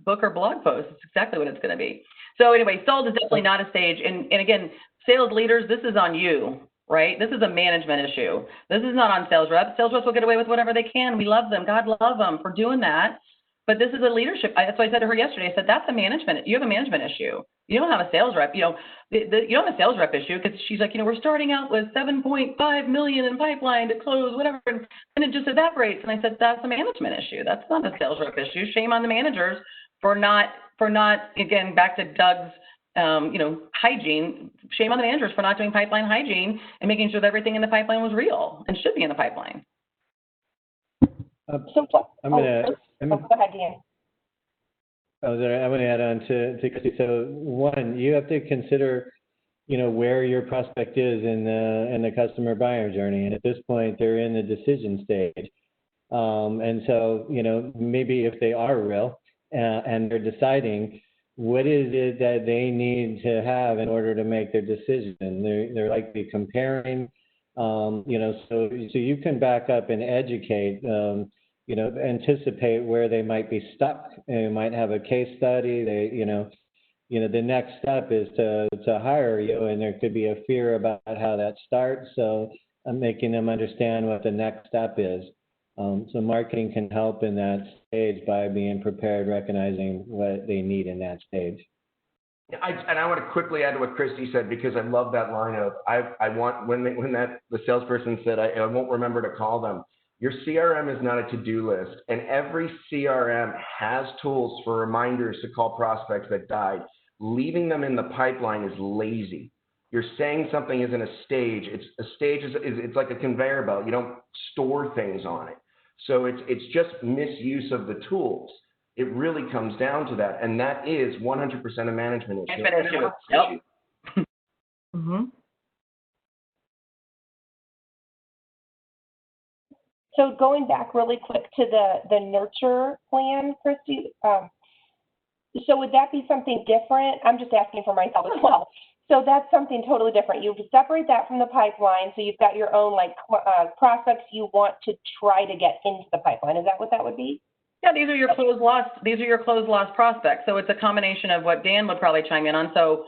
book or blog post. It's exactly what it's going to be. So anyway, stalled is definitely not a stage. And again, sales leaders, this is on you, right? This is a management issue. This is not on sales reps. Sales reps will get away with whatever they can. We love them. God love them for doing that. But this is a leadership. That's what I said to her yesterday. I said, that's a management. You have a management issue. You don't have a sales rep. You don't have a sales rep issue because she's like, we're starting out with 7.5 million in pipeline to close, whatever, and it just evaporates. And I said, that's a management issue. That's not a sales rep issue. Shame on the managers for not again, back to Doug's, hygiene. Shame on the managers for not doing pipeline hygiene and making sure that everything in the pipeline was real and should be in the pipeline. So what? Go ahead, Dan. I'm going to add on to Christy. So one, you have to consider, where your prospect is in the customer buyer journey. And at this point, they're in the decision stage. And so, maybe if they are real and they're deciding, what is it that they need to have in order to make their decision? They're likely comparing, so you can back up and educate, anticipate where they might be stuck. They might have a case study. The next step is to hire you, and there could be a fear about how that starts. So I'm making them understand what the next step is. So marketing can help in that stage by being prepared, recognizing what they need in that stage. I want to quickly add to what Christy said because I love that line of I want when the salesperson said I won't remember to call them. Your CRM is not a to-do list, and every CRM has tools for reminders to call prospects that died. Leaving them in the pipeline is lazy. You're saying something isn't a stage. It's like a conveyor belt. You don't store things on it. So it's just misuse of the tools. It really comes down to that, and that is 100% a management issue. Yep. Mm-hmm. So going back really quick to the nurture plan, Christy, so would that be something different? I'm just asking for myself as well. So that's something totally different. You separate that from the pipeline, so you've got your own prospects you want to try to get into the pipeline. Is that what that would be? Yeah, these are your closed loss prospects. So it's a combination of what Dan would probably chime in on. So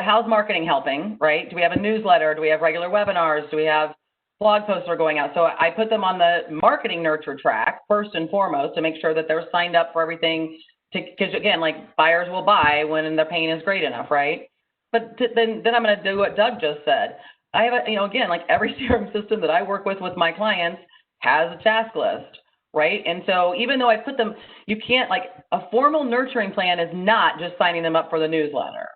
how's marketing helping, right? Do we have a newsletter? Do we have regular webinars? Do we have blog posts are going out. So I put them on the marketing nurture track first and foremost to make sure that they're signed up for everything. Because again, like buyers will buy when their pain is great enough, right? But then I'm going to do what Doug just said. I have again, like every CRM system that I work with my clients has a task list, right? And so even though I put them, you can't, like, a formal nurturing plan is not just signing them up for the newsletter,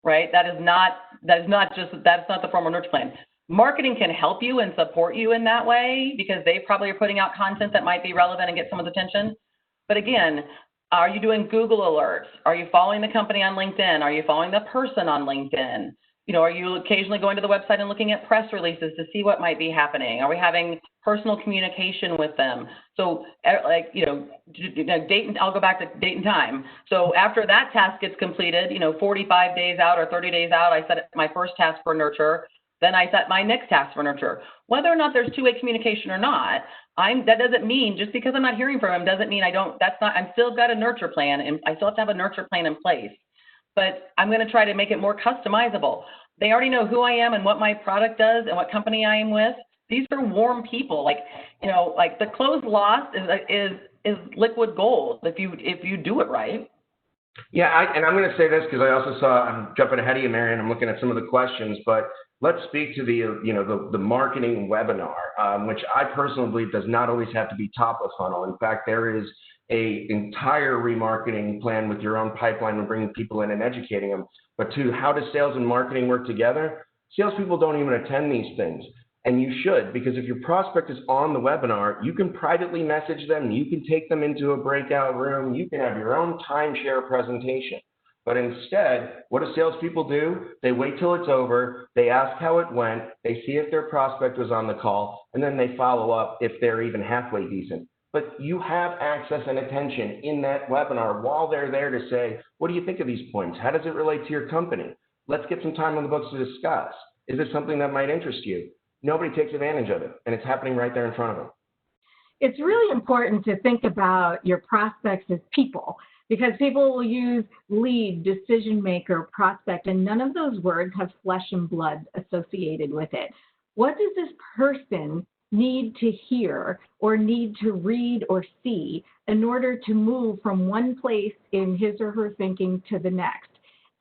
right? That's not the formal nurture plan. Marketing can help you and support you in that way because they probably are putting out content that might be relevant and get someone's attention. But again, are you doing Google alerts? Are you following the company on LinkedIn? Are you following the person on LinkedIn? Are you occasionally going to the website and looking at press releases to see what might be happening? Are we having personal communication with them? So, I'll go back to date and time. So after that task gets completed, 45 days out or 30 days out, I set my first task for nurture. Then I set my next task for nurture. Whether or not there's two-way communication or not, that doesn't mean, just because I'm not hearing from them doesn't mean I'm still got a nurture plan, and I still have to have a nurture plan in place. But I'm going to try to make it more customizable. They already know who I am and what my product does and what company I am with. These are warm people. Like the closed loss is liquid gold if you do it right. Yeah, and I'm going to say this because I also saw, I'm jumping ahead of you, Marion, I'm looking at some of the questions, but let's speak to the marketing webinar, which I personally believe does not always have to be top of funnel. In fact, there is a entire remarketing plan with your own pipeline and bringing people in and educating them. But how does sales and marketing work together? Salespeople don't even attend these things. And you should, because if your prospect is on the webinar, you can privately message them, you can take them into a breakout room, you can have your own timeshare presentation. But instead, what do salespeople do? They wait till it's over, they ask how it went, they see if their prospect was on the call, and then they follow up if they're even halfway decent. But you have access and attention in that webinar while they're there to say, what do you think of these points? How does it relate to your company? Let's get some time on the books to discuss. Is it something that might interest you? Nobody takes advantage of it, and it's happening right there in front of them. It's really important to think about your prospects as people, because people will use lead, decision maker, prospect, and none of those words have flesh and blood associated with it. What does this person need to hear or need to read or see in order to move from one place in his or her thinking to the next?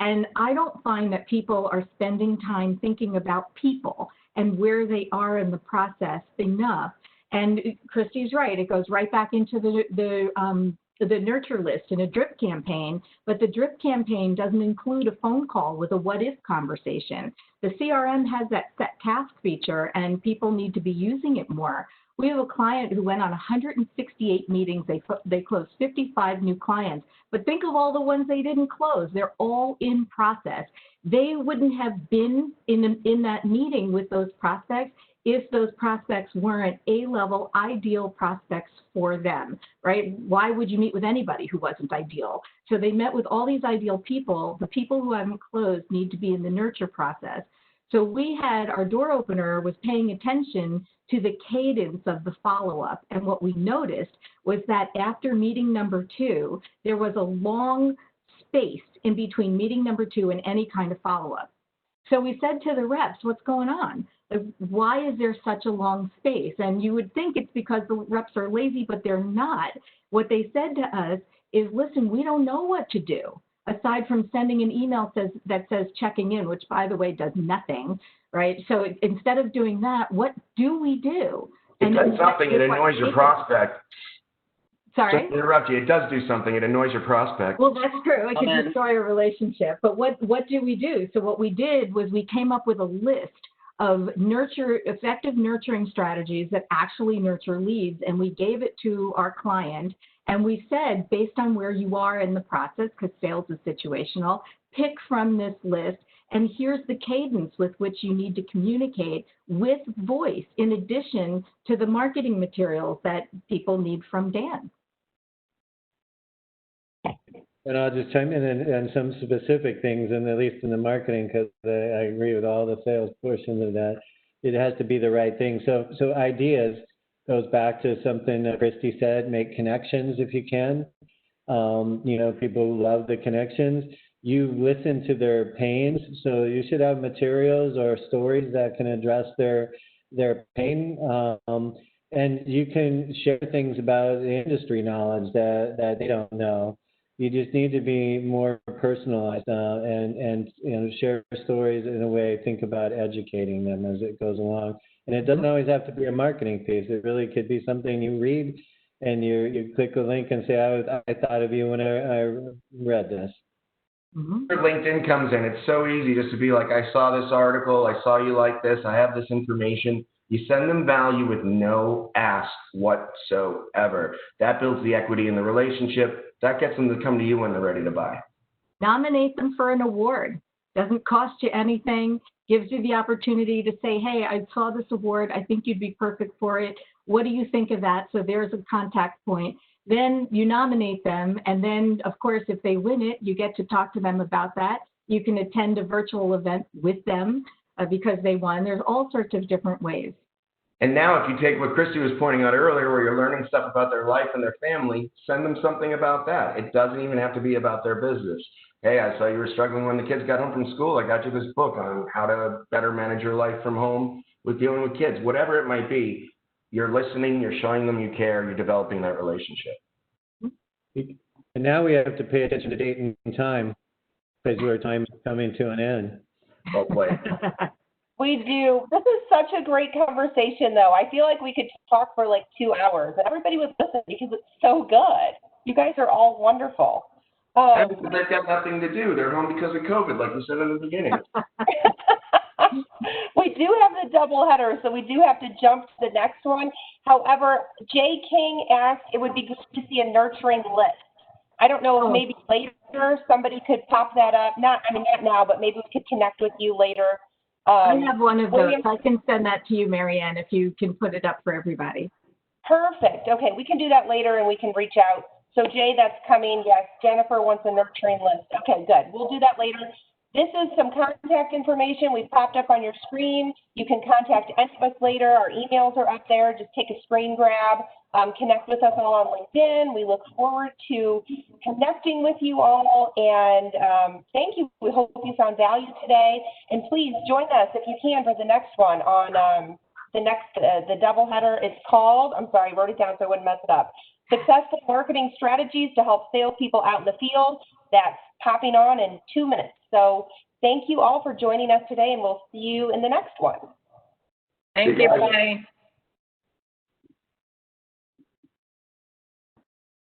And I don't find that people are spending time thinking about people and where they are in the process enough. And Christy's right, it goes right back into the nurture list in a drip campaign, but the drip campaign doesn't include a phone call with a what if conversation. The CRM has that set task feature and people need to be using it more. We have a client who went on 168 meetings. They closed 55 new clients, but think of all the ones they didn't close. They're all in process. They wouldn't have been in that meeting with those prospects if those prospects weren't A-level ideal prospects for them, right? Why would you meet with anybody who wasn't ideal? So they met with all these ideal people. The people who haven't closed need to be in the nurture process. So we had, our door opener was paying attention to the cadence of the follow-up. And what we noticed was that after meeting number 2, there was a long space in between meeting number 2 and any kind of follow-up. So we said to the reps, what's going on? Why is there such a long space? And you would think it's because the reps are lazy, but they're not. What they said to us is, listen, we don't know what to do, aside from sending an email that says checking in, which, by the way, does nothing, right? So instead of doing that, what do we do? It does something. It annoys your prospect. Sorry? To interrupt you, it does do something. It annoys your prospect. Well, that's true. It can destroy a relationship. But what do we do? So what we did was we came up with a list of effective nurturing strategies that actually nurture leads, and we gave it to our client. And we said, based on where you are in the process, because sales is situational, pick from this list, and here's the cadence with which you need to communicate with voice, in addition to the marketing materials that people need from Dan. And I'll just chime in on some specific things, and at least in the marketing, because I agree with all the sales portions of that. It has to be the right thing. So ideas goes back to something that Christy said, make connections if you can. People love the connections. You listen to their pains, so you should have materials or stories that can address their their pain. And you can share things about the industry knowledge that they don't know. You just need to be more personalized and share stories in a way. Think about educating them as it goes along. And it doesn't always have to be a marketing piece. It really could be something you read and you click a link and say, I thought of you when I read this. Mhm. Where LinkedIn comes in, it's so easy just to be like, I saw this article, I saw you like this, I have this information. You send them value with no ask whatsoever. That builds the equity in the relationship. That gets them to come to you when they're ready to buy. Nominate them for an award. Doesn't cost you anything. Gives you the opportunity to say, hey, I saw this award. I think you'd be perfect for it. What do you think of that? So there's a contact point. Then you nominate them. And then, of course, if they win it, you get to talk to them about that. You can attend a virtual event with them because they won. There's all sorts of different ways. And now if you take what Christy was pointing out earlier, where you're learning stuff about their life and their family, send them something about that. It doesn't even have to be about their business. Hey, I saw you were struggling when the kids got home from school. I got you this book on how to better manage your life from home with dealing with kids. Whatever it might be, you're listening, you're showing them you care, you're developing that relationship. And now we have to pay attention to date and time because our time is coming to an end. Well played. We do. This is such a great conversation, though. I feel like we could talk for like 2 hours, and everybody would listen because it's so good. You guys are all wonderful. They've got nothing to do. They're home because of COVID, like we said in the beginning. We do have the double header, so we do have to jump to the next one. However, Jay King asked it would be good to see a nurturing list. I don't know if maybe later somebody could pop that up. Not now, but maybe we could connect with you later. I have one of those. I can send that to you, Marianne, if you can put it up for everybody. Perfect. Okay, we can do that later and we can reach out. So Jay, that's coming. Yes, Jennifer wants a nurturing list. Okay, good. We'll do that later. This is some contact information we popped up on your screen. You can contact any of us later. Our emails are up there. Just take a screen grab. Connect with us all on LinkedIn. We look forward to connecting with you all. And thank you. We hope you found value today. And please join us if you can for the next one on the double header. It's called, I'm sorry, I wrote it down so I wouldn't mess it up. Successful Marketing Strategies to Help Salespeople Out in the Field. That's popping on in 2 minutes. So thank you all for joining us today, and we'll see you in the next one. Thank you, everybody.